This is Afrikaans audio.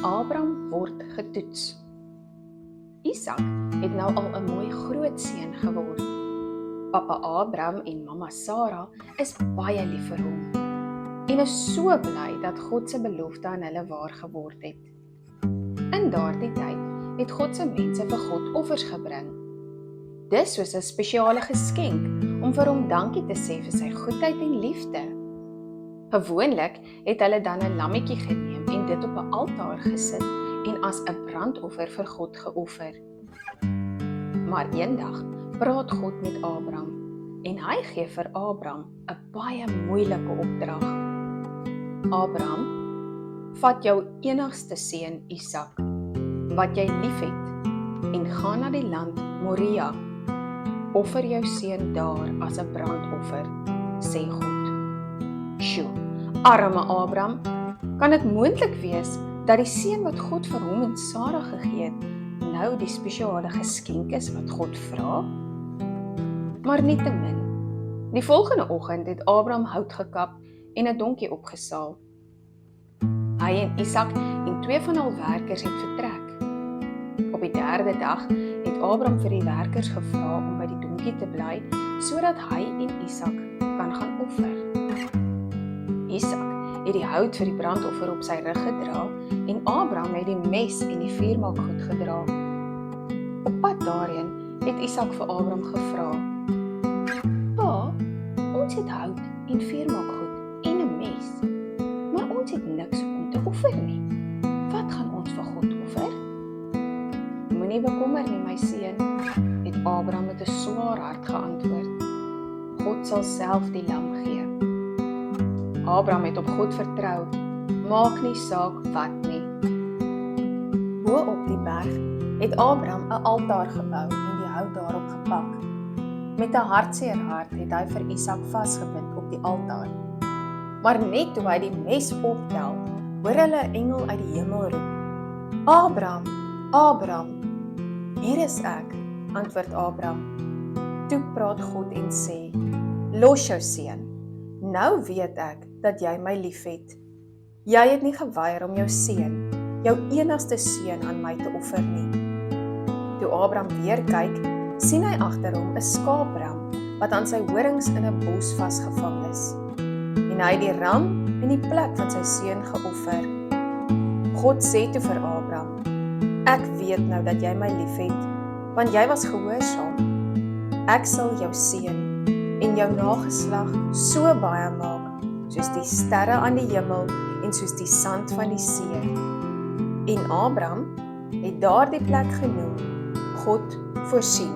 Abraham word getoets. Isak het nou al 'n mooi groot seun geword. Pappa Abraham en mamma Sara is baie lief vir hom en is so bly dat God se belofte aan hulle waar geword het. In daardie tyd het God se mense vir God offers gebring. Dis soos 'n spesiale geskenk om vir hom dankie te sê vir sy goedheid en liefde. Gewoonlik het hulle dan 'n lammetjie geneem en dit op 'n altaar gesit en as 'n brandoffer vir God geoffer. Maar eendag praat God met Abraham en hy gee vir Abraham 'n baie moeilike opdrag. Abraham, vat jou enigste seun Isak, wat jy liefhet, en gaan na die land Moria. Offer jou seun daar as 'n brandoffer, sê God. Sjoe, arme Abraham, kan dit moontlik wees dat die seun wat God vir hom en Sara gegee het, nou die spesiale geskenk is wat God vra? Maar nietemin, die volgende oggend het Abraham hout gekap en 'n donkie opgesaal. Hy en Isak en 2 van hul werkers het vertrek. Op die 3de dag het Abraham vir die werkers gevra om by die donkie te bly, sodat hy en Isak kan gaan offer. Isak het die hout vir die brandoffer op sy rug gedra en Abraham het die mes en die vuurmaakgoed gedra. Op pad daarheen het Isak vir Abraham gevra: "Pa, ons het hout en vuurmaakgoed en 'n mes, maar ons het niks om te offer nie. Wat gaan ons vir God offer?" "Moenie bekommer nie, my seun," het Abraham met 'n swaar hart geantwoord. "God sal self die lam gee." Abraham het op God vertrou, maak nie saak wat nie. Bo op die berg het Abraham 'n altaar gebou en die hout daarop gepak. Met 'n hartseer hart het hy vir Isak vasgebind op die altaar. Maar net toe hy die mes optel, hoor hulle 'n engel uit die hemel roep: "Abraham, Abraham." "Hier is ek," antwoord Abraham. Toe praat God en sê: "Los jou seun. Nou weet ek dat jy my liefhet. Jy het nie geweier om jou seun, jou enigste seun aan my te offer nie." Toe Abraham weer kyk, sien hy agter hom 'n skaapram wat aan sy horings in 'n bos vasgevang is. En hy het die ram in die plek van sy seun geoffer. God sê toe vir Abraham: "Ek weet nou dat jy my liefhet, want jy was gehoorsaam. Ek sal jou seën en jou nageslag so baie maak, soos die sterre aan die hemel en soos die sand van die see." En Abraham het daardie plek genoem: God voorsien.